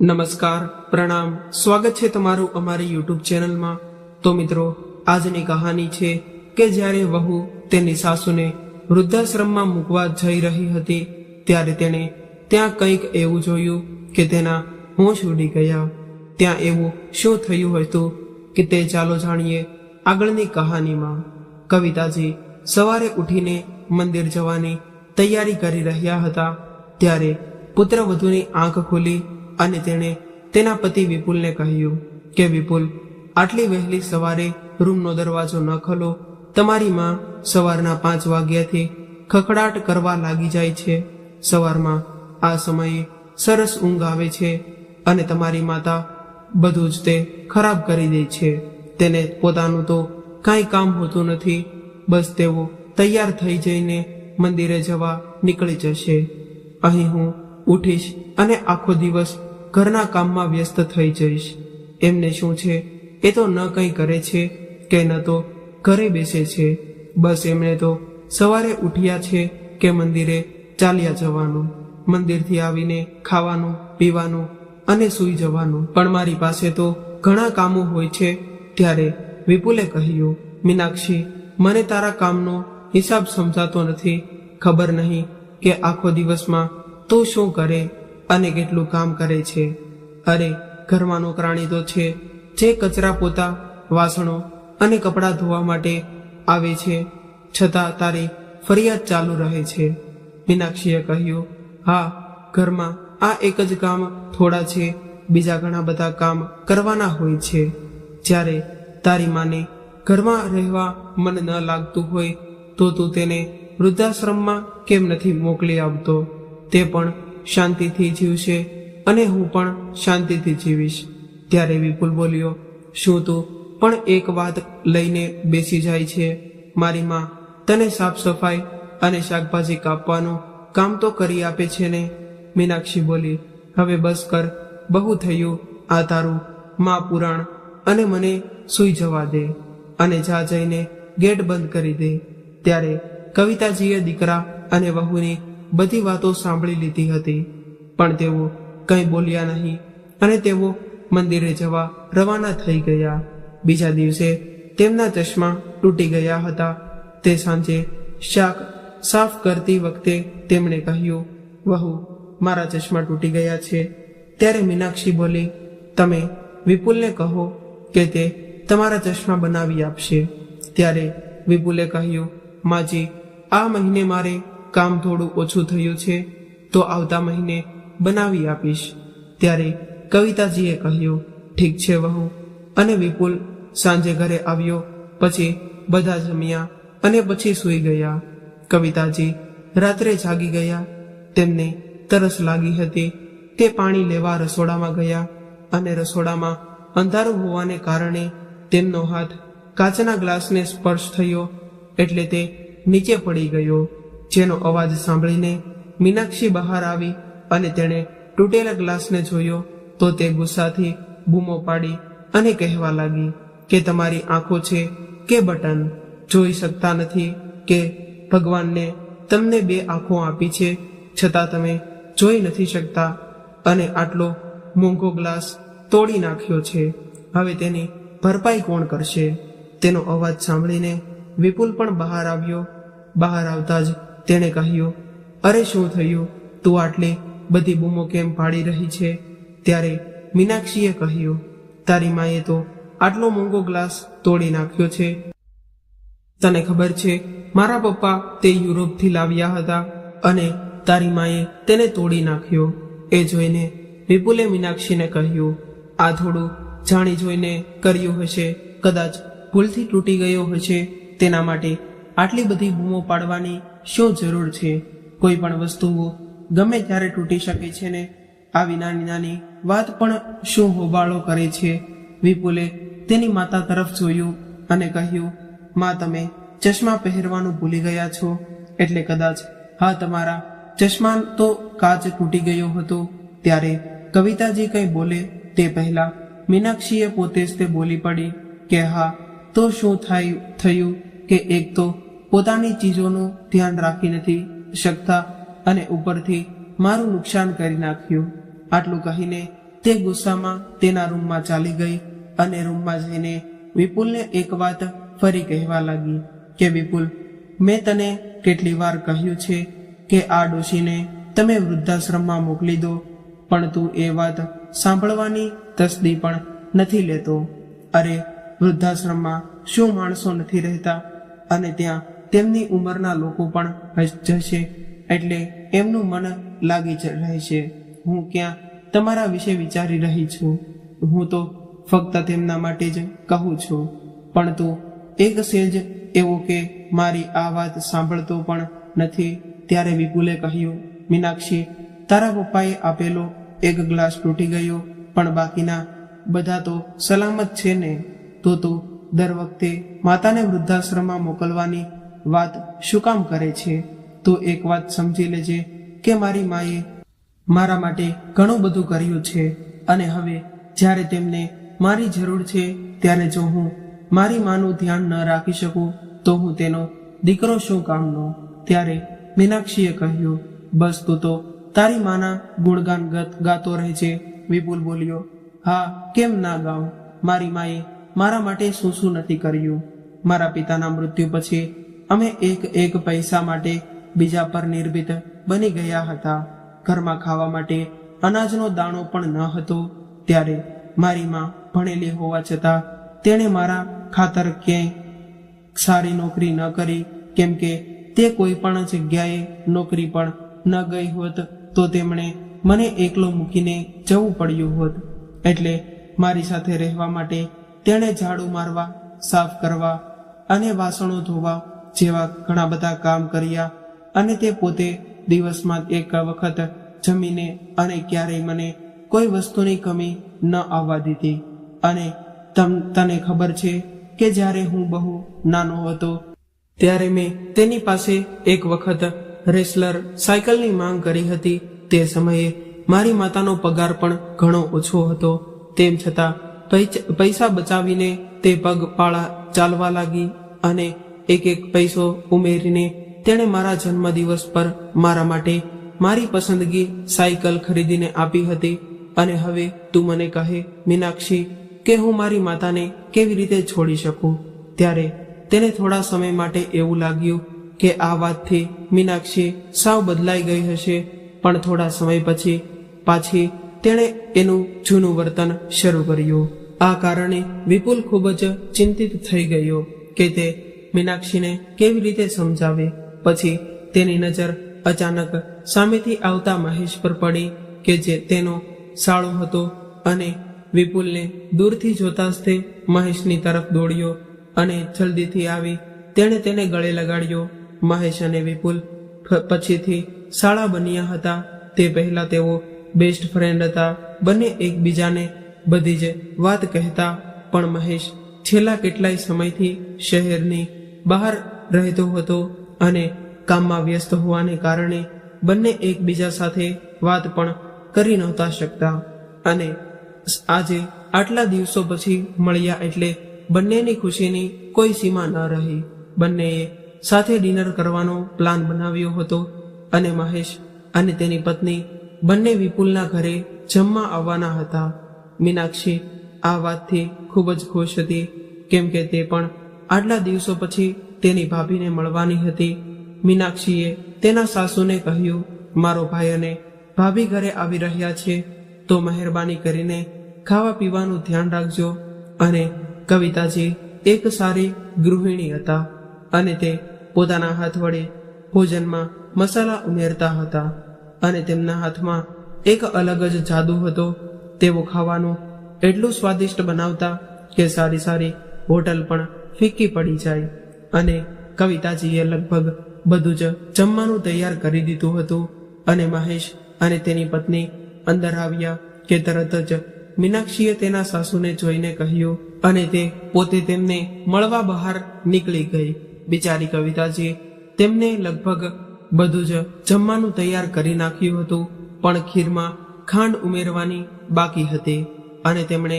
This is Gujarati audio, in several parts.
નમસ્કાર, પ્રણામ, સ્વાગત છે તમારું અમારી યુટ્યુબ ચેનલમાં। તો મિત્રો, આજની કહાની છે કે જ્યારે વહુ તેની સાસુને વૃદ્ધાશ્રમમાં મૂકવા જઈ રહી હતી ત્યારે તેણે ત્યાં કંઈક એવું જોયું કે તેના હોશ ઉડી ગયા। ત્યાં એવું શું થયું હતું કે તે ચાલો જાણીએ આગળની કહાનીમાં। કવિતાજી સવારે ઉઠીને મંદિર જવાની તૈયારી કરી રહ્યા હતા ત્યારે પુત્રવધૂની આંખ ખુલી અને તેણે તેના પતિ વિપુલને કહ્યું કે વિપુલ, આટલી વહેલી સવારે રૂમનો દરવાજો ન ખોલો। તમારી માં સવારના 5 વાગ્યાથી ખખડાટ કરવા લાગી જાય છે। સવારમાં આ સમયે સરસ ઊંઘ આવે છે અને તમારી માતા બધું જ તે ખરાબ કરી દે છે। તેને પોતાનું તો કાંઈ કામ હોતું નથી, બસ તેઓ તૈયાર થઈ જઈને મંદિરે જવા નીકળી જશે। અહીં હું ઉઠીશ અને આખો દિવસ ઘરના કામમાં વ્યસ્ત થઈ જઈશ। એમને શું છે, એ તો ન કંઈ કરે છે કે ન તો ઘરે બેસે છે, બસ એમણે તો સવારે ઉઠ્યા છે કે મંદિરે ચાલ્યા જવાનું, મંદિરથી આવીને ખાવાનું પીવાનું અને સૂઈ જવાનું। પણ મારી પાસે તો ઘણા કામો હોય છે। ત્યારે વિપુલે કહ્યું, મીનાક્ષી, મને તારા કામનો હિસાબ સમજાતો નથી। ખબર નહીં કે આખો દિવસમાં તું શું કરે અને કેટલું કામ કરે છે। અરે, ઘરમાં નોકરાણી તો છે જે કચરા પોતા, વાસણો અને કપડાં ધોવા માટે આવે છે, છતાં તારી ફરિયાદ ચાલુ રહે છે। મીનાક્ષીએ કહ્યું, હા, ઘરમાં આ એક જ કામ થોડા છે, બીજા ઘણા બધા કામ કરવાના હોય છે। જ્યારે તારી માને ઘરમાં રહેવા મન ન લાગતું હોય તો તું તેને વૃદ્ધાશ્રમમાં કેમ નથી મોકલી આવતો? તે પણ શાંતિથી જીવશે અને હું પણ શાંતિથી જીવીશ। ત્યારે વિપુલ બોલ્યો, શું તું પણ એક વાત લઈને બેસી જાય છે? મારી માં તને સાફ સફાઈ અને શાકભાજી કાપવાનું કામ તો કરી આપે છે ને? મીનાક્ષી બોલી, હવે બસ કર, બહુ થયું આ તારું માં પુરાણ, અને મને સૂઈ જવા દે અને જા જઈને ગેટ બંધ કરી દે। ત્યારે કવિતાજીએ દીકરા અને વહુની બધી વાતો સાંભળી લીધી હતી, પણ તેઓ કંઈ બોલ્યા નહીં અને તેઓ મંદિરે જવા રવાના થઈ ગયા। બીજા દિવસે તેમના ચશ્મા તૂટી ગયા હતા। તે સાંજે શાક સાફ કરતી વખતે તેમણે કહ્યું, વહુ, મારા ચશ્મા તૂટી ગયા છે। ત્યારે મીનાક્ષી બોલી, તમે વિપુલને કહો કે તે તમારા ચશ્મા બનાવી આપશે। ત્યારે વિપુલે કહ્યું, માજી, આ મહિને મારે કામ થોડું ઓછું થયું છે તો આવતા મહિને બનાવી આપીશ। ત્યારે કવિતાજીએ કહ્યું, ઠીક છે વહુ। અને વિપુલ સાંજે ઘરે આવ્યો, પછી બધા જમ્યા અને પછી સૂઈ ગયા। કવિતાજી રાત્રે જાગી ગયા। તેમને તરસ લાગી હતી। તે પાણી લેવા રસોડામાં ગયા અને રસોડામાં અંધારું હોવાને કારણે તેમનો હાથ કાચના ગ્લાસને સ્પર્શ થયો એટલે તે નીચે પડી ગયો, જેનો અવાજ સાંભળીને મીનાક્ષી બહાર આવી અને તેણે તૂટેલા ગ્લાસને જોયો તો તે ગુસ્સાથી બૂમો પાડી અને કહેવા લાગી કે તમારી આંખો છે કે બટન, જોઈ શકતા નથી કે ભગવાનને તમને 2 આંખો આપી છે છતાં તમે જોઈ નથી શકતા, અને આટલો મોંઘો ગ્લાસ તોડી નાખ્યો છે, હવે તેની ભરપાઈ કોણ કરશે? તેનો અવાજ સાંભળીને વિપુલ પણ બહાર આવ્યો। બહાર આવતા જ તેણે કહ્યું, અરે શું થયું? તું આટલી બધી બૂમો કેમ પાડી રહી છે? ત્યારે મીનાક્ષીએ કહ્યું, તારી માએ તો આટલો મોંઘો ગ્લાસ તોડી નાખ્યો છે। તને ખબર છે, મારા પપ્પા તે યુરોપથી લાવ્યા હતા અને તારી માએ તેને તોડી નાખ્યો। એ જોઈને વિપુલે મીનાક્ષીને કહ્યું, આ થોડું જાણી જોઈને કર્યું હશે, કદાચ ભૂલથી તૂટી ગયો હશે, તેના માટે આટલી બધી બૂમો પાડવાની શું જરૂર છે? કોઈ પણ વસ્તુઓ ગમે ત્યારે તૂટી શકે છે ને? આવી નાની નાની વાત પણ શું હોબાળો કરે છે? વિપુલે તેની માતા તરફ જોયું અને કહ્યું, માં, તમે ચશ્મા પહેરવાનું ભૂલી ગયા છો એટલે કદાચ હા, તમારા ચશ્મા તો કાચ તૂટી ગયો હતો। ત્યારે કવિતાજી કંઈ બોલે તે પહેલા મીનાક્ષીએ પોતે જ તે બોલી પડી કે હા, તો શું થયું કે એક તો પોતાની ચીજોનું ધ્યાન રાખી નથી શકતા અને ઉપરથી મારું નુકસાન કરી નાખ્યું। આટલું કહીને તે ગુસ્સામાં તેના રૂમમાં ચાલી ગઈ અને રૂમમાં જઈને વિપુલને એક વાત ફરી કહેવા લાગી કે વિપુલ, મેં તને કેટલી વાર કહ્યું છે કે આ ડોશીને તમે વૃદ્ધાશ્રમમાં મોકલી દો, પણ તું એ વાત સાંભળવાની તસ્દી પણ નથી લેતો. અરે, વૃદ્ધાશ્રમમાં શું માણસો નથી રહેતા? અને ત્યાં તેમની ઉંમરના લોકો પણ જશે એટલે એમનું મન લાગી રહેશે. હું ક્યાં તમારા વિશે વિચારી રહી છું? હું તો ફક્ત તેમના માટે જ કહું છું. પણ તું એક સેજ એવો કે મારી આ વાત સાંભળતો પણ નથી. ત્યારે વિપુલે કહ્યું, મીનાક્ષી, તારા પપ્પાએ આપેલો એક ગ્લાસ તૂટી ગયો, પણ બાકીના બધા તો સલામત છે ને? તો તું દર વખતે માતાને વૃદ્ધાશ્રમમાં મોકલવાની વાત શું કામ કરે છે? તું એક વાત સમજી લેજે કે મારી માએ મારા માટે ઘણું બધું કર્યું છે, અને હવે જ્યારે તેમને મારી જરૂર છે ત્યારે જો હું મારી માનું ધ્યાન ન રાખી શકું તો હું તેનો દીકરો શું કામનો? ત્યારે મીનાક્ષીએ કહ્યું, બસ તું તો તારી માના ગુણગાન ગાતો રહેજે. વિપુલ બોલ્યો, હા, કેમ ના ગાઉં? મારી માએ મારા માટે શું શું નથી કર્યું. મારા પિતાના મૃત્યુ પછી અમે એક પૈસા માટે બીજા પર નિર્ભીત બની ગયા હતા. ઘરમાં ખાવા માટે અનાજનો દાણો પણ ન હતો. ત્યારે મારી માં ભણેલી હોવા છતાં તેણે મારા ખાતર ક્યાંય સારી નોકરી ન કરી, કેમ કે તે કોઈ પણ જગ્યાએ નોકરી પણ ન ગઈ હોત તો તેમણે મને એકલો મૂકીને જવું પડ્યું હોત. એટલે મારી સાથે રહેવા માટે તેણે ઝાડુ મારવા, સાફ કરવા અને વાસણો ધોવા જેવા ઘણા બધા કામ કર્યા. અને તે પોતે દિવસમાં એક વખત જમીને અને ક્યારેય મને કોઈ વસ્તુની કમી ન આવવા દીધી. અને તને ખબર છે કે જ્યારે હું બહુ નાનો હતો ત્યારે મેં તેની પાસે એક વખત રેસલર સાયકલની માંગ કરી હતી. તે સમયે મારી માતાનો પગાર પણ ઘણો ઓછો હતો. તેમ છતાં પૈસા બચાવીને તે પગપાળા ચાલવા લાગી અને એક પૈસો ઉમેરીને તેણે મારા જન્મદિવસ પર મારા માટે મારી પસંદગી સાયકલ ખરીદીને આપી હતી. અને હવે તું મને કહે મીનાક્ષી કે હું મારી માતાને કેવી રીતે છોડી શકું? ત્યારે તેને થોડા સમય માટે એવું લાગ્યું કે આ વાતથી મીનાક્ષી સાવ બદલાઈ ગઈ હશે, પણ થોડા સમય પછી પાછી તેણે એનું જૂનું વર્તન શરૂ કર્યું. આ કારણે વિપુલ ખૂબ જ ચિંતિત થઈ ગયો કે તે મીનાક્ષીને કેવી રીતે સમજાવે. પછી તેની નજર અચાનક સામેથી આવતા મહેશ પર પડી કે જે તેનો સાળો હતો, અને વિપુલને દૂરથી જોતા જ તે મહેશની તરફ દોડ્યો અને જલ્દીથી આવી તેણે તેને ગળે લગાડ્યો. મહેશ અને વિપુલ પછીથી સાળા બન્યા હતા. તે પહેલા તેઓ બેસ્ટ ફ્રેન્ડ હતા. બંને એકબીજાને બધી જ વાત કહેતા. પણ મહેશ છેલ્લા કેટલાય સમયથી શહેરની બહાર રહેતો હતો અને કામમાં વ્યસ્ત હોવાને કારણે બંને એકબીજા સાથે વાત પણ કરી નહોતા શકતા. અને આજે આટલા દિવસો પછી મળ્યા એટલે બંનેની ખુશીની કોઈ સીમા ન રહી. બંનેએ સાથે ડિનર કરવાનો પ્લાન બનાવ્યો હતો અને મહેશ અને તેની પત્ની બંને વિપુલના ઘરે જમવા આવવાના હતા. મીનાક્ષી આ વાતથી ખૂબ જ ખુશ હતી, કેમ કે તે પણ આટલા દિવસો પછી તેની ભાભીને મળવાની હતી. મીનાક્ષીએ તેના સાસુને કહ્યું, મારો ભાઈ અને ભાભી ઘરે આવી રહ્યા છે, તો મહેરબાની કરીને ખાવા પીવાનું ધ્યાન રાખજો. અને કવિતાજી એક સારી ગૃહિણી હતા અને તે પોતાના હાથ વડે ભોજનમાં મસાલા ઉમેરતા હતા અને તેમના હાથમાં એક અલગ જ જાદુ હતો. તેઓ ખાવાનું એટલું સ્વાદિષ્ટ બનાવતા કે સારી હોટલ પણ ફીકી પડી જાય. અને કવિતાજીએ લગભગ બધું જ જમવાનું તૈયાર કરી દીધું હતું અને મહેશ અને તેની પત્ની અંદર આવ્યા કે તરત જ મીનાક્ષીએ તેના સાસુને જોઈને કહ્યું અને તે પોતે તેમને મળવા બહાર નીકળી ગઈ. બિચારી કવિતાજી તેમને લગભગ બધું જ જમવાનું તૈયાર કરી નાખ્યું હતું, પણ ખીરમાં ખાંડ ઉમેરવાની બાકી હતી. અને તેમણે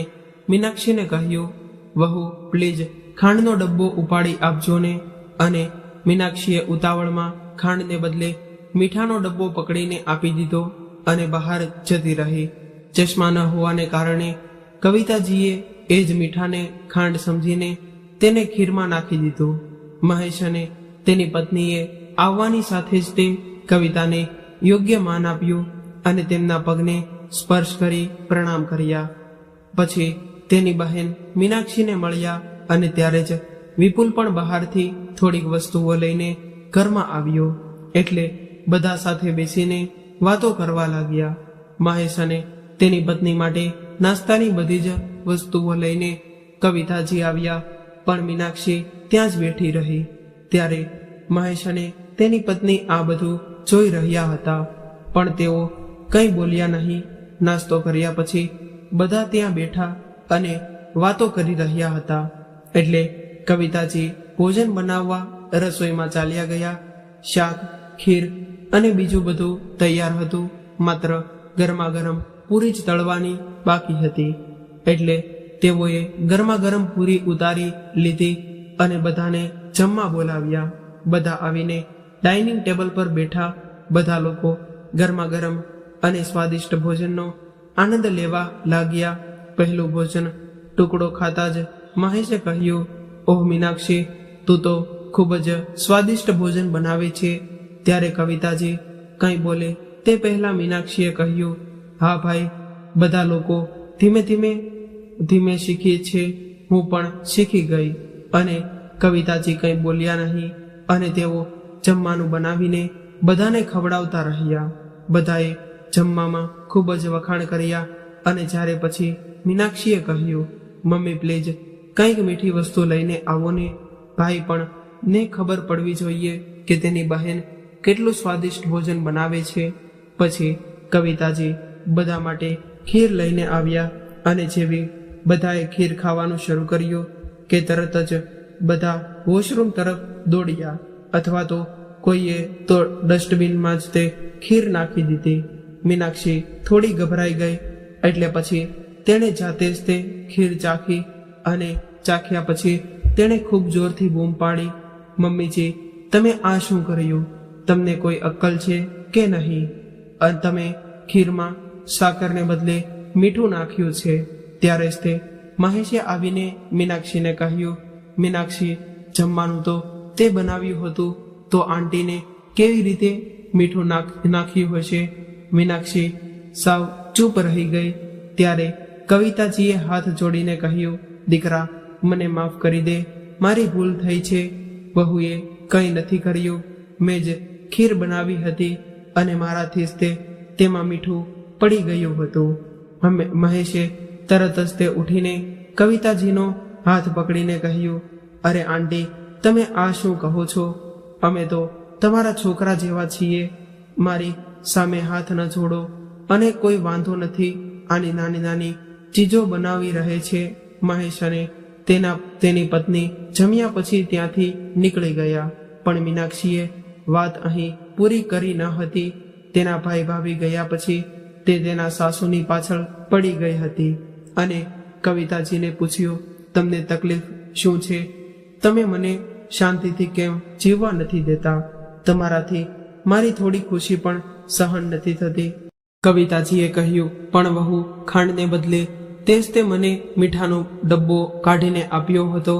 મીનાક્ષીને કહ્યું, વહુ પ્લીઝ ખાંડનો ડબ્બો ઉપાડી આપજો ને. અને મીનાક્ષીએ ઉતાવળમાં ખાંડને બદલે મીઠાનો ડબ્બો પકડીને આપી દીધો અને બહાર જતી રહી. ચશ્મા ન હોવાને કારણે કવિતાજીએ એ જ મીઠાને ખાંડ સમજીને તેને ખીરમાં નાખી દીધું. મહેશ અને તેની પત્નીએ આવવાની સાથે જ તે કવિતાને યોગ્ય માન આપ્યું અને તેમના પગને સ્પર્શ કરી પ્રણામ કર્યા. પછી તેની બહેન મીનાક્ષીને મળ્યા અને ત્યારે જ વિપુલ પણ બહારથી થોડીક વસ્તુઓ લઈને ઘરમાં આવ્યો. એટલે બધા સાથે બેસીને વાતો કરવા લાગ્યા. મહેશ અને તેની પત્ની માટે નાસ્તાની બધી જ વસ્તુઓ લઈને કવિતાજી આવ્યા, પણ મીનાક્ષી ત્યાં જ બેઠી રહી. ત્યારે મહેશ અને તેની પત્ની આ બધું જોઈ રહ્યા હતા, પણ તેઓ કંઈ બોલ્યા નહીં. નાસ્તો કર્યા પછી બધા ત્યાં બેઠા અને વાતો કરી રહ્યા હતા. એટલે કવિતાજી ભોજન બનાવવા રસોઈમાં ચાલ્યા ગયા. શાક, ખીર અને બીજું બધું તૈયાર હતું, માત્ર ગરમા ગરમ પૂરી જ તળવાની બાકી હતી. એટલે તેઓએ ગરમા ગરમ પૂરી ઉતારી લીધી અને બધાને જમવા બોલાવ્યા. બધા આવીને ડાઇનિંગ ટેબલ પર બેઠા. બધા લોકો ગરમા ગરમ અને સ્વાદિષ્ટ ભોજનનો આનંદ લેવા લાગ્યા. પહેલું ભોજન ટુકડો ખાતા જ મહેશે કહ્યું, ઓહ મીનાક્ષી, તું તો ખૂબ જ સ્વાદિષ્ટ ભોજન બનાવે છે. ત્યારે કવિતાજી કંઈ બોલે તે પહેલા મીનાક્ષીએ કહ્યું, હા ભાઈ, બધા લોકો ધીમે ધીમે શીખીએ છે, હું પણ શીખી ગઈ. અને કવિતાજી કંઈ બોલ્યા નહીં અને તેઓ જમવાનું બનાવીને બધાને ખવડાવતા રહ્યા. બધાએ જમવામાં ખૂબ જ વખાણ કર્યા અને જ્યારે પછી મીનાક્ષીએ કહ્યું, મમ્મી પ્લીઝ કંઈક મીઠી વસ્તુ લઈને આવો ને. ભાઈ પણ ને ખબર પડવી જોઈએ કે તેની બહેન કેટલું સ્વાદિષ્ટ ભોજન બનાવે છે. પછી કવિતાજી બધા માટે ખીર લઈને આવ્યા અને જેવી બધાએ ખીર ખાવાનું શરૂ કર્યું કે તરત જ બધા વોશરૂમ તરફ દોડ્યા, અથવા તો કોઈએ તો ડસ્ટબિનમાં જ તે ખીર નાખી દીધી. મીનાક્ષી થોડી ગભરાઈ ગઈ, એટલે પછી તેણે જાતે જ તે ખીર ચાખી અને ચાખ્યા પછી તેણે ખૂબ જોરથી બૂમ પાડી, મમ્મીજી, તમે આ શું કર્યું? તમને કોઈ અક્કલ છે કે નહીં? અને તમે ખીરમાં સાકરને બદલે મીઠું નાખ્યું છે. ત્યારે જ તે મહેશે આવીને મીનાક્ષીને કહ્યું, મીનાક્ષી, જમવાનું તો તે બનાવ્યું હતું, તો આંટીને કેવી રીતે મીઠું નાખ્યું હશે? મીનાક્ષી સાવ ચૂપ રહી ગઈ. ત્યારે કવિતાજીએ હાથ જોડીને કહ્યું, દીકરા, મને માફ કરી દે, મારી ભૂલ થઈ છે. બહુએ કંઈ નથી કર્યું, મેં જ ખીર બનાવી હતી અને મારાથી જ તેમાં મીઠું પડી ગયું હતું. મહેશે તરત જ તે ઉઠીને કવિતાજીનો હાથ પકડીને કહ્યું, અરે આંટી, તમે આ શું કહો છો? અમે તો તમારા છોકરા જેવા છીએ. મારી સામે હાથ ન જોડો. અને કોઈ વાંધો નથી, આની નાની નાની ચીજો બનાવી રહે છે. મહેશ અને તેની પત્ની જમ્યા પછી ત્યાંથી નીકળી ગયા. પણ મીનાક્ષીએ વાત અહીં પૂરી કરી ન હતી. તેના ભાઈ ભાભી ગયા પછી તે તેના સાસુની પાછળ પડી ગઈ હતી અને કવિતાજીને પૂછ્યું, તમને તકલીફ શું છે? તમે મને શાંતિથી કેમ જીવવા નથી દેતા? તમારાથી મારી થોડી ખુશી પણ સહન નથી થતી. કવિતાજીએ કહ્યું, પણ વહુ, ખાંડને બદલે તે જ તે મને મીઠાનો ડબ્બો કાઢીને આપ્યો હતો.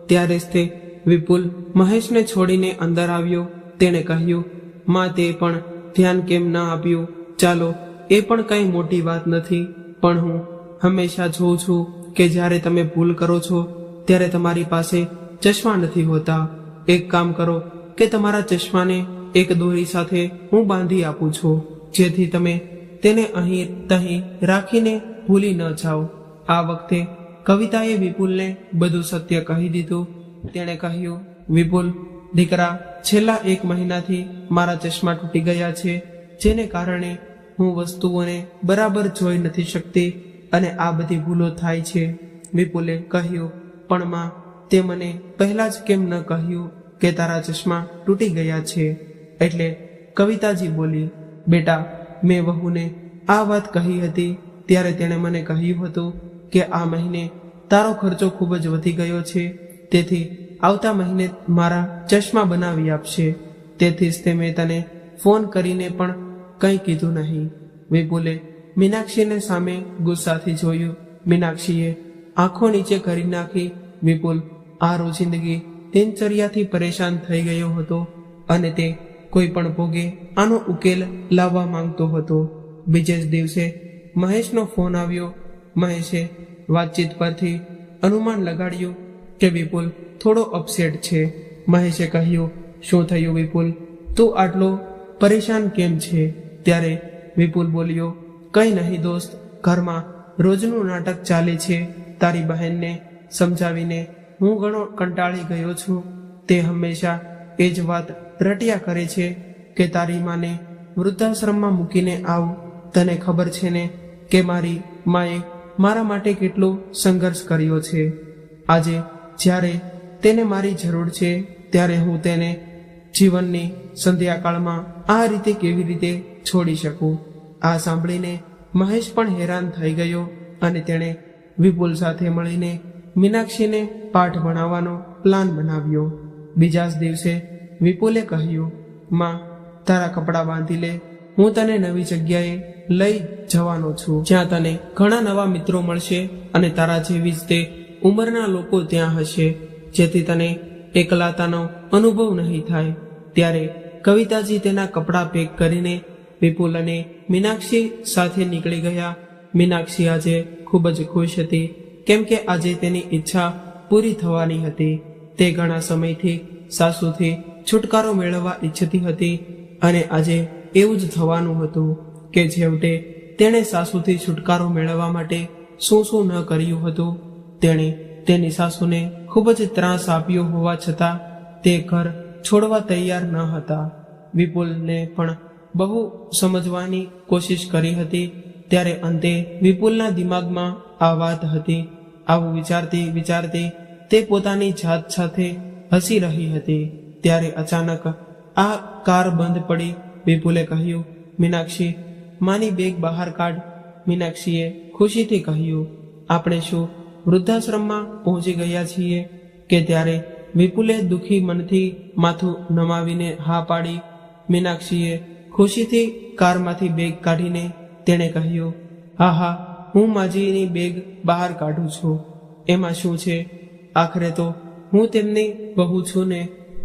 ત્યારે જ તે વિપુલ મહેશને છોડીને અંદર આવ્યો. તેણે કહ્યું, માં, તે પણ ધ્યાન કેમ ન આપ્યું? ચાલો, એ પણ કંઈ મોટી વાત નથી, પણ હું હંમેશા જોઉં છું કે જ્યારે તમે ભૂલ કરો છો ત્યારે તમારી પાસે ચશ્મા નથી હોતા. એક કામ કરો કે તમારા ચશ્માને એક દોરી સાથે હું બાંધી આપું છું, જેથી તમે તેને અહીં તહીં રાખીને ભૂલી ન જાઓ. આ વખતે કવિતાએ વિપુલને બધું સત્ય કહી દીધું. તેણે કહ્યું, વિપુલ દીકરા, છેલ્લા 1 મહિનાથી મારા ચશ્મા તૂટી ગયા છે, જેને કારણે હું વસ્તુઓને બરાબર જોઈ નથી શકતી અને આ બધી ભૂલો થાય છે. વિપુલે કહ્યું, પણ માં, તે મને પહેલા જ કેમ ન કહ્યું કે તારા ચશ્મા તૂટી ગયા છે? એટલે કવિતાજી બોલી, બેટા, મેં વહુને આ વાત કહી હતી ત્યારે તેણે મને કહ્યું હતું કે આ મહિને તારો ખર્ચો ખૂબ જ વધી ગયો છે, તેથી આવતા મહિને મારા ચશ્મા બનાવી આપશે. તેથી જ તે મેં તને ફોન કરીને પણ કંઈ કીધું નહીં. વિપુલે મીનાક્ષીને સામે ગુસ્સાથી જોયું. મીનાક્ષીએ આંખો નીચે કરી નાખી. વિપુલ આ રોજિંદગી દિનચર્યાથી પરેશાન થઈ ગયો હતો અને તે કોઈ પણ ભોગે આનો ઉકેલ લાવવા માંગતો હતો. બીજે જ દિવસે મહેશનો ફોન આવ્યો. મહેશે વાતચીત પરથી અનુમાન લગાડ્યું કે વિપુલ થોડો અપસેટ છે. મહેશે કહ્યું, શું થયું વિપુલ, તું આટલો પરેશાન કેમ છે? ત્યારે વિપુલ બોલ્યો, કંઈ નહીં દોસ્ત, ઘરમાં રોજનું નાટક ચાલે છે. તારી બહેનને સમજાવીને હું ઘણો કંટાળી ગયો છું. તે હંમેશા એ જ વાત રટ્યા કરે છે કે તારી માને વૃદ્ધાશ્રમમાં મૂકીને આવ. તને ખબર છે ને કે મારી માએ મારા માટે કેટલો સંઘર્ષ કર્યો છે. આજે જ્યારે તેને મારી જરૂર છે ત્યારે હું તેને જીવનની સંધ્યાકાળમાં આ રીતે કેવી રીતે છોડી શકું? આ સાંભળીને મહેશ પણ હેરાન થઈ ગયો અને તેણે વિપુલ સાથે મળીને મીનાક્ષીને પાઠ ભણાવવાનો પ્લાન બનાવ્યો. બીજા જ દિવસે વિપુલે કહ્યું, માં તારા કપડાં બાંધી લે, હું તને નવી જગ્યાએ લઈ જવાનો છું જ્યાં તને ઘણા નવા મિત્રો મળશે અને તારા જેવી જ તે ઉંમરના લોકો ત્યાં હશે, જેથી તને એકલાતાનો અનુભવ નહીં થાય. ત્યારે કવિતાજી તેના કપડાં પેક કરીને વિપુલ અને મીનાક્ષી સાથે નીકળી ગયા. મીનાક્ષી આજે ખૂબ જ ખુશ હતી, કેમ કે આજે તેની ઈચ્છા પૂરી થવાની હતી. તે ઘણા સમયથી સાસુથી છુટકારો મેળવવા ઈચ્છતી હતી અને આજે એવું જ થવાનું હતું કે છેવટે તેણે સાસુથી છુટકારો મેળવવા માટે શું શું ન કર્યું હતું. તેણે તેની સાસુને ખૂબ જ ત્રાસ આપ્યો હોવા છતાં તે ઘર છોડવા તૈયાર ન હતા. વિપુલને પણ બહુ સમજવાની કોશિશ કરી હતી. ત્યારે અંતે વિપુલના દિમાગમાં આ વાત હતી. આવું વિચારતી વિચારતી તે પોતાની જાત સાથે હસી રહી હતી. ત્યારે અચાનક આ કાર બંધ પડી. વિપુલે કહ્યું, મીનાક્ષી માની બેગ બહાર કાઢ. મીનાક્ષીએ ખુશીથી કહ્યું, આપણે શું વૃદ્ધાશ્રમમાં પહોંચી ગયા છીએ કે? ત્યારે વિપુલે દુઃખી મનથી માથું નમાવીને હા પાડી. મીનાક્ષીએ ખુશીથી કારમાંથી બેગ કાઢીને તેણે કહ્યું, હા હા, હું માજીની બેગ બહાર કાઢું છું, એમાં શું છે? આખરે તો હું તેમની બહુ છું ને,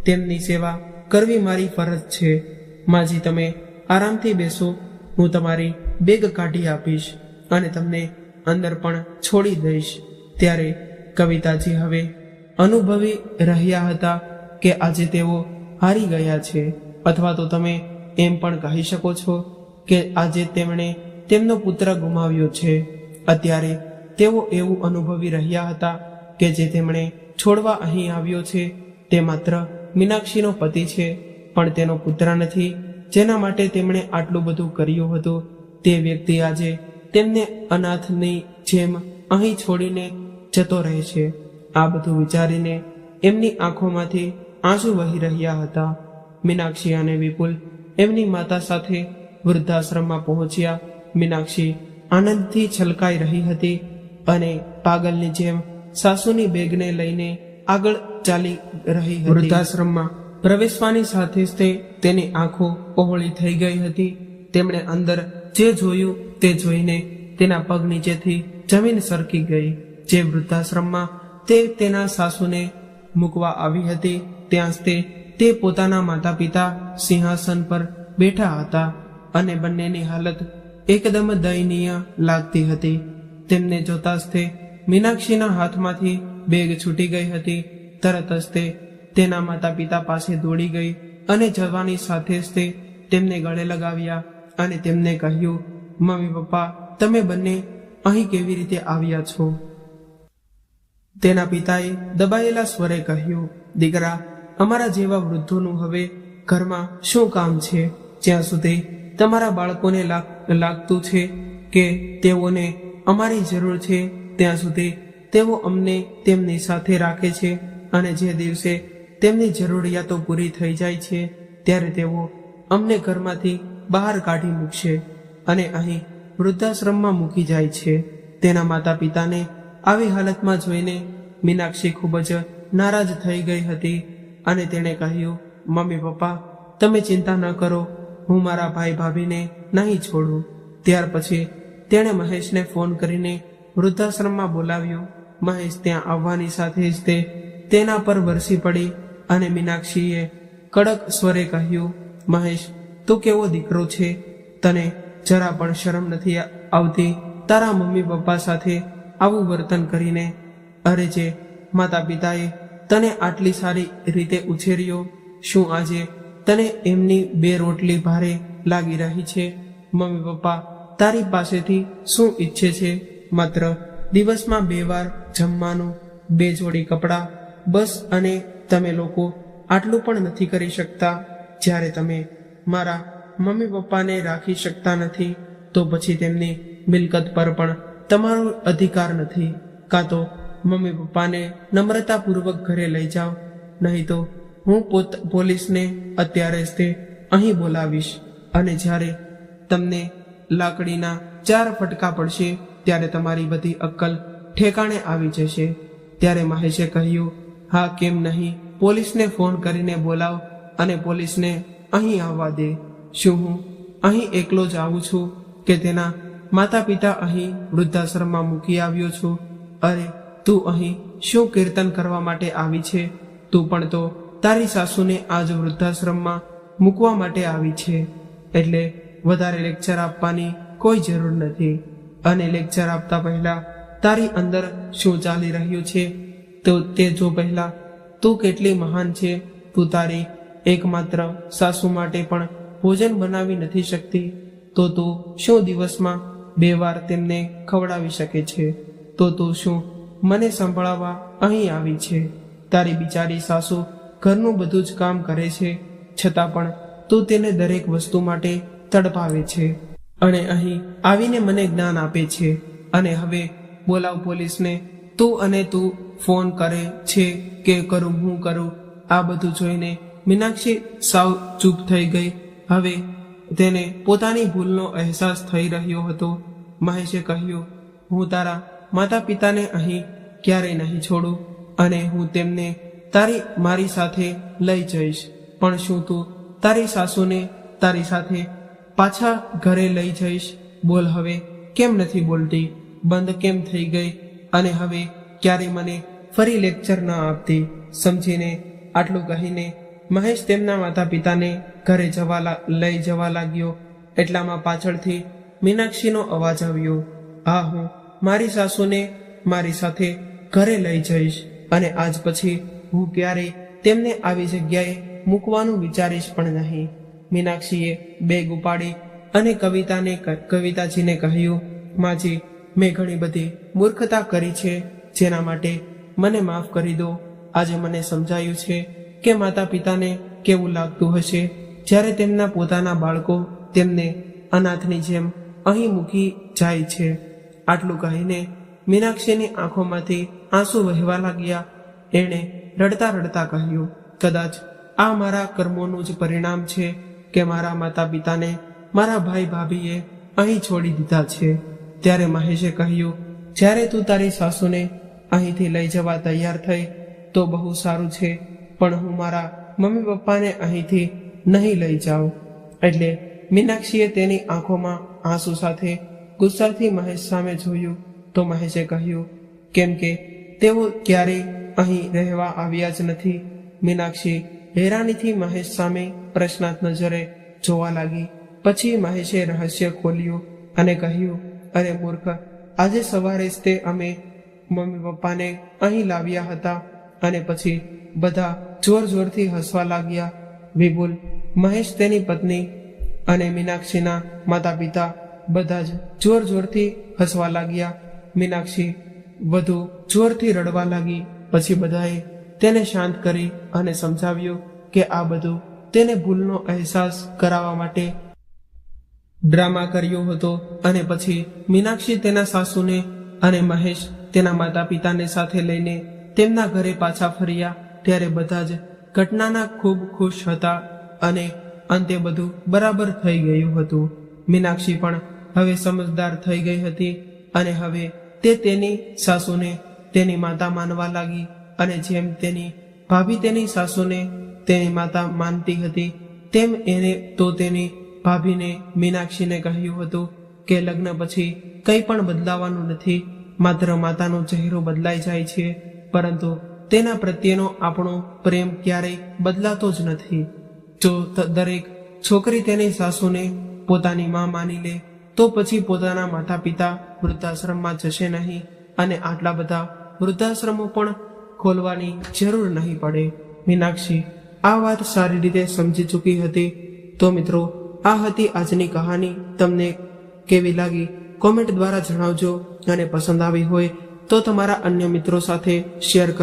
તેમની સેવા કરવી મારી ફરજ છે. માજી તમે આરામથી બેસો, હું તમારી બેગ કાઢી આપીશ અને તમને અંદર પણ છોડી દઈશ. ત્યારે કવિતાજી હવે અનુભવી રહ્યા હતા કે આજે તેઓ હારી ગયા છે, અથવા તો તમે એમ પણ કહી શકો છો કે આજે તેમણે તેમનો પુત્ર ગુમાવ્યો છે. અત્યારે તેઓ એવું અનુભવી રહ્યા હતા કે જે તેમણે છોડવા અહીં આવ્યો છે તે માત્ર મીનાક્ષીનો પતિ છે, પણ તેનો પુત્ર નથી. જેના માટે તેમણે આટલું બધું કર્યું હતું તે વ્યક્તિ આજે તેમને અનાથની જેમ અહીં છોડીને જતો રહે છે. આ બધું વિચારીને એમની આંખોમાંથી આંસુ વહી રહ્યા હતા. મીનાક્ષી અને વિપુલ એમની માતા સાથે વૃદ્ધાશ્રમમાં પહોંચ્યા. મીનાક્ષી આનંદથી છલકાઈ રહી હતી અને પાગલની જેમ સાસુની બેગને લઈને આગળ ચાલી રહી હતી. વૃદ્ધાશ્રમમાં પ્રવેશવાની સાથે જ તેની આંખો પહોળી થઈ ગઈ હતી. તેમણે અંદર જે જોયું તે જોઈને તેના પગ નીચેથી જમીન સરકી ગઈ. જે વૃદ્ધાશ્રમમાં તે તેના સાસુને મૂકવા આવી હતી ત્યાં જ તે પોતાના માતા પિતા સિંહાસન પર બેઠા હતા અને બંનેની હાલત એકદમ દયનીય લાગતી હતી. તેમને જોતા જ તે મીનાક્ષીના હાથમાંથી બેગ છૂટી ગઈ હતી. તરત જ તે તેના માતા પિતા પાસે દોડી ગઈ અને જવાની સાથે જ તે તેમને ગળે લગાવ્યા અને તેમને કહ્યું, મમ્મી પપ્પા તમે બંને અહીં કેવી રીતે આવ્યા છો? તેના પિતાએ દબાયેલા સ્વરે કહ્યું, દીકરા, અમારા જેવા વૃદ્ધોનું હવે ઘરમાં શું કામ છે? જ્યાં સુધી તમારા બાળકોને લાગતું છે કે તેઓને અમારી જરૂર છે ત્યાં સુધી તેઓ અમને તેમની સાથે રાખે છે અને જે દિવસે તેમની જરૂરિયાતો પૂરી થઈ જાય છે ત્યારે તેઓ અમને ઘરમાંથી બહાર કાઢી મૂકશે અને અહીં વૃદ્ધાશ્રમમાં મૂકી જાય છે. તેના માતા પિતાને આવી હાલતમાં જોઈને મીનાક્ષી ખૂબ જ નારાજ થઈ ગઈ હતી અને તેણે કહ્યું, મમ્મી પપ્પા તમે ચિંતા ન કરો, હું મારા ભાઈ ભાભીને નહીં છોડું. ત્યાર પછી તેણે મહેશને ફોન કરીને વૃદ્ધાશ્રમમાં બોલાવ્યો. મહેશ ત્યાં આવવાની સાથે જ તે તેના પર વરસી પડી અને મીનાક્ષીએ કડક સ્વરે કહ્યું, મહેશ, તું કેવો દીકરો છે? તને જરા પણ શરમ નથી આવતી તારા મમ્મી પપ્પા સાથે આવું વર્તન કરીને? અરે જે માતા પિતાએ તને આટલી સારી રીતે ઉછેર્યો, શું આજે તને એમની 2 રોટલી ભારે લાગી રહી છે? મમ્મી પપ્પા તારી પાસેથી શું ઈચ્છે છે? માત્ર દિવસમાં 2 વાર જમવાનું, 2 જોડી કપડાં, બસ. અને તમે લોકો આટલું પણ નથી કરી શકતા? જ્યારે તમે મારા મમ્મી પપ્પાને રાખી શકતા નથી તો પછી તેમની મિલકત પર પણ તમારો અધિકાર નથી. કાં તો મમ્મી પપ્પાને નમ્રતાપૂર્વક ઘરે લઈ જાઓ, નહીં તો હું પોલીસને અત્યારે જ તે અહીં બોલાવીશ અને જ્યારે તમને લાકડીના 4 ફટકા પડશે ત્યારે તમારી બધી અક્કલ ઠેકાણે આવી જશે. ત્યારે મહેશે કહ્યું, હા કેમ નહીં, પોલીસને ફોન કરીને બોલાવ અને પોલીસને અહીં આવવા દે. શું હું અહીં એકલો જ આવું છું કે તેના માતા પિતા અહીં વૃદ્ધાશ્રમમાં મૂકી આવ્યો છું? અરે તું અહીં શું કીર્તન કરવા માટે આવી છે? તું પણ તો તારી સાસુને આજ વૃદ્ધાશ્રમમાં મૂકવા માટે આવી છે, એટલે વધારે લેક્ચર આપવાની કોઈ જરૂર નથી. અને લેક્ચર આપતા પહેલા તારી અંદર શું ચાલી રહ્યું છે તો તે જો પહેલા તું કેટલી મહાન છે. તું તારી એકમાત્ર સાસુ માટે પણ ભોજન બનાવી નથી શકતી, તો તું શું દિવસમાં 2 વાર તેમને ખવડાવી શકે છે? તો તું શું મને સંભળાવવા અહીં આવી છે? તારી બિચારી સાસુ ઘરનું બધું જ કામ કરે છે, છતાં પણ તું તેને દરેક વસ્તુ માટે તડપાવે છે અને અહીં આવીને મને જ્ઞાન આપે છે. અને હવે બોલાવ પોલીસને. તું ફોન કરે છે કે કરું હું કરું? આ બધું જોઈને મીનાક્ષી સાવ ચૂપ થઈ ગઈ. હવે તેને પોતાની ભૂલનો અહેસાસ થઈ રહ્યો હતો. મહેશે કહ્યું, હું તારા માતા પિતાને અહીં ક્યારેય નહીં છોડું અને હું તેમને મારી સાથે લઈ જઈશ. પણ શું તું તારી સાસુને તારી સાથે પાછા ઘરે લઈ જઈશ? બોલ હવે, કેમ નથી બોલતી? બંધ કેમ થઈ ગઈ? અને હવે ક્યારે મને ફરી લેક્ચર ન આપતી? સમજીને આટલું કહીને મહેશ તેમના માતા પિતાને ઘરે લઈ જવા લાગ્યો. એટલામાં પાછળથી મીનાક્ષીનો અવાજ આવ્યો, હા, હું મારી સાસુને મારી સાથે ઘરે લઈ જઈશ અને આજ પછી હું ક્યારેય તેમને આવી જગ્યાએ મૂકવાનું વિચારીશ પણ નહીં. મીનાક્ષીએ બેગ ઉપાડી અને કવિતાજીને કહ્યું, માજી, મેં ઘણી બધી મૂર્ખતા કરી છે, જેના માટે મને માફ કરી દો. આજે મને સમજાયું છે કે માતા પિતાને કેવું લાગતું હશે જ્યારે તેમના પોતાના બાળકો તેમને અનાથની જેમ અહીં મૂકી જાય છે. આટલું કહીને મીનાક્ષીની આંખોમાંથી આંસુ વહેવા લાગ્યા. એણે રડતા રડતા કહ્યું, કદાચ આ મારા કર્મોનું જ પરિણામ છે કે મારા માતા પિતાને મારા ભાઈ ભાભીએ અહીં છોડી દીધા છે. ત્યારે મહેશે કહ્યું, જ્યારે તું તારી સાસુને અહીંથી લઈ જવા તૈયાર થઈ તો બહુ સારું છે, પણ હું મારા મમ્મી પપ્પાને અહીંથી નહીં લઈ જાઉં. એટલે મીનાક્ષીએ તેની આંખોમાં આંસુ સાથે ગુસ્સાથી મહેશ સામે જોયું તો મહેશે કહ્યું, કેમ કે તેઓ ક્યારેય અહીં રહેવા આવ્યા જ નથી. મીનાક્ષી હેરાનીથી મહેશ સામે પ્રશ્નાર્થ નજરે જોવા લાગી. પછી મહેશે રહસ્ય ખોલ્યું અને કહ્યું, અરે મૂર્ખ, આજે સવારે જ તે અમે મમ્મી પપ્પાને અહીં લાવ્યા હતા. અને પછી બધા જોર જોરથી હસવા લાગ્યા. વિપુલ, મહેશ, તેની પત્ની અને મીનાક્ષીના માતા પિતા બધા જ જોર જોરથી હસવા લાગ્યા. મીનાક્ષી વધુ જોરથી રડવા લાગી. પછી બધાએ તેને શાંત કરી અને સમજાવ્યું કે આ બધું તેને ભૂલનો અહેસાસ કરાવવા માટે ડ્રામા કર્યો હતો. અને પછી મીનાક્ષી તેના સાસુને અને મહેશ તેના માતા પિતાને સાથે લઈને તેમના ઘરે પાછા ફર્યા. ત્યારે બધા જ ઘટનાના ખૂબ ખુશ હતા અને અંતે બધું બરાબર થઈ ગયું હતું. મીનાક્ષી પણ હવે સમજદાર થઈ ગઈ હતી અને હવે તે તેની સાસુને તેની માતા માનવા લાગી. અને જેમ તેની ભાભી તેની સાસુને તેની માતા માનતી હતી તેમ એને તો તેની ભાભીને મીનાક્ષીને કહ્યું હતું કે લગ્ન પછી કંઈ પણ બદલાવાનું નથી. માત્ર માતાનો ચહેરો બદલાઈ જાય છે, પરંતુ તેના પ્રત્યેનો આપણો પ્રેમ ક્યારેય બદલાતો જ નથી. જો દરેક છોકરી તેની સાસુને પોતાની માં માની લે તો પછી પોતાના માતા પિતા વૃદ્ધાશ્રમમાં જશે નહીં, અને આટલા બધા વૃદ્ધાશ્રમો પણ ખોલવાની જરૂર નહીં પડે. મીનાક્ષી આ વાત સારી રીતે સમજી ચૂકી હતી. તો મિત્રો, આ હતી આજની કહાની. તમને કેવી લાગી કોમેન્ટ દ્વારા જણાવજો, અને પસંદ આવી હોય તો તમારા અન્ય મિત્રો સાથે શેર કરજો.